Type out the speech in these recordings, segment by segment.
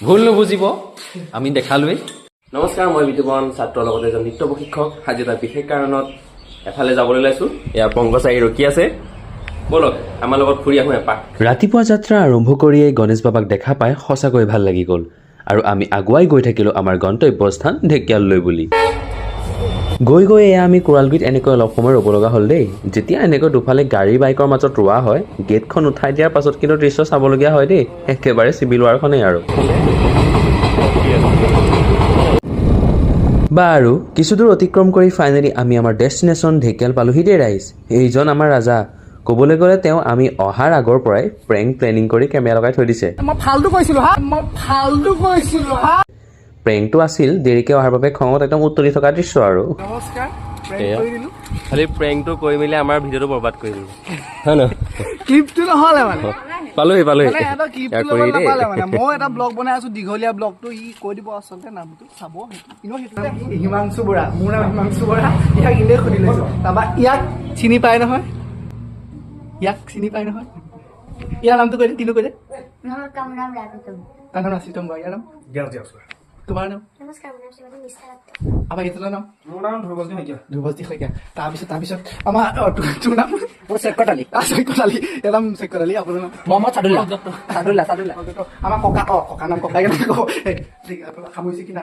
ভুল নুবুজিব, আমি দেখালোৱেই। নমস্কাৰ, মই বিতুপন, ছাত্ৰৰ লগতে এজন নৃত্য প্ৰশিক্ষক। আজি এটা বিশেষ কাৰণত এফালে যাবলৈ ওলাইছো। এয়া পংকজ ৰখি আছে, বলক আমাৰ লগত ফুৰি আহোঁ এপাক। ৰাতিপুৱা যাত্ৰা আৰম্ভ কৰিয়েই গণেশ বাবাক দেখা পাই সঁচাকৈ ভাল লাগি গ'ল আৰু আমি আগুৱাই গৈ থাকিলোঁ আমাৰ গন্তব্যস্থান ঢেকিয়াললৈ বুলি। গৈ গৈ এয়া আমি কোৰালগুৰিত এনেকৈ অলপ সময় ৰ'ব লগা হ'ল দেই। যেতিয়া এনেকৈ দুফালে গাড়ী বাইকৰ মাজত ৰোৱা হয়, গেটখন উঠাই দিয়াৰ পাছত কিন্তু দৃশ্য চাবলগীয়া হয় দেই, একেবাৰে চিভিল ৱাৰখনেই আৰু। বাৰু কিছু দূৰ অতিক্ৰম কৰি ফাইনেলি আমি আমাৰ ডেষ্টিনেশ্যন ঢেকিয়াল পালোহি দেই ৰাইজ। এইজন আমাৰ ৰাজা। ক'বলৈ গ'লে তেওঁ আমি অহাৰ আগৰ পৰাই প্ৰেংক প্লেনিং কৰি কেমেৰা লগাই থৈ দিছে। প্ৰেংকটো আছিল দেৰিকৈ অহাৰ বাবে খঙত একদম উত্তলি থকা দৃশ্য আৰু। খালি প্ৰেংকটো কৰি মেলি আমাৰ ভিডিঅ'টো বৰবাদ কৰি দিলোঁ, হয় নহয়? ক্লিপটো নহ'লে মানে পালোহি মই এটা ব্লগ বনাই আছো, দীঘলীয়া ব্লগটো ই কৈ দিব আচলতে নামটো চাব। হিমাংশু বৰা, মোৰ নাম হিমাংশু বৰা। ইয়াক এনেই সুধি লৈছো, তাৰপৰা ইয়াক চিনি পায় নহয়, ইয়াৰ নামটো কৈ দে, তিনো কৈ দে। তাৰ নাম ৰাচিতম বৰা, ইয়াৰ নাম তোমাৰ নাম? আমাৰ এইটোৰ নাম? মোৰ নাম ধ্ৰুৱজ্যোতি শইকীয়া। তাৰপিছত আমাৰ তোৰ নাম? চৈকতালী। ইয়াৰ নাম চৈকতালী। আপোনাৰ নাম? মহম্মদ চাদুল্লাহ। আমাৰ ককা নাম ককাই সামৰিছে কি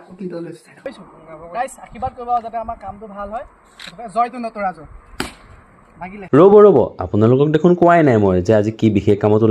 আশীৰ্বাদ কৰিব যাতে আমাৰ কামটো ভাল হয়। জয়টো নতৰাজৰ ৰ'ব আপোনালোকক দেখোন কোৱাই নাই মই যে আজি কি বিশেষ কামত ওলাই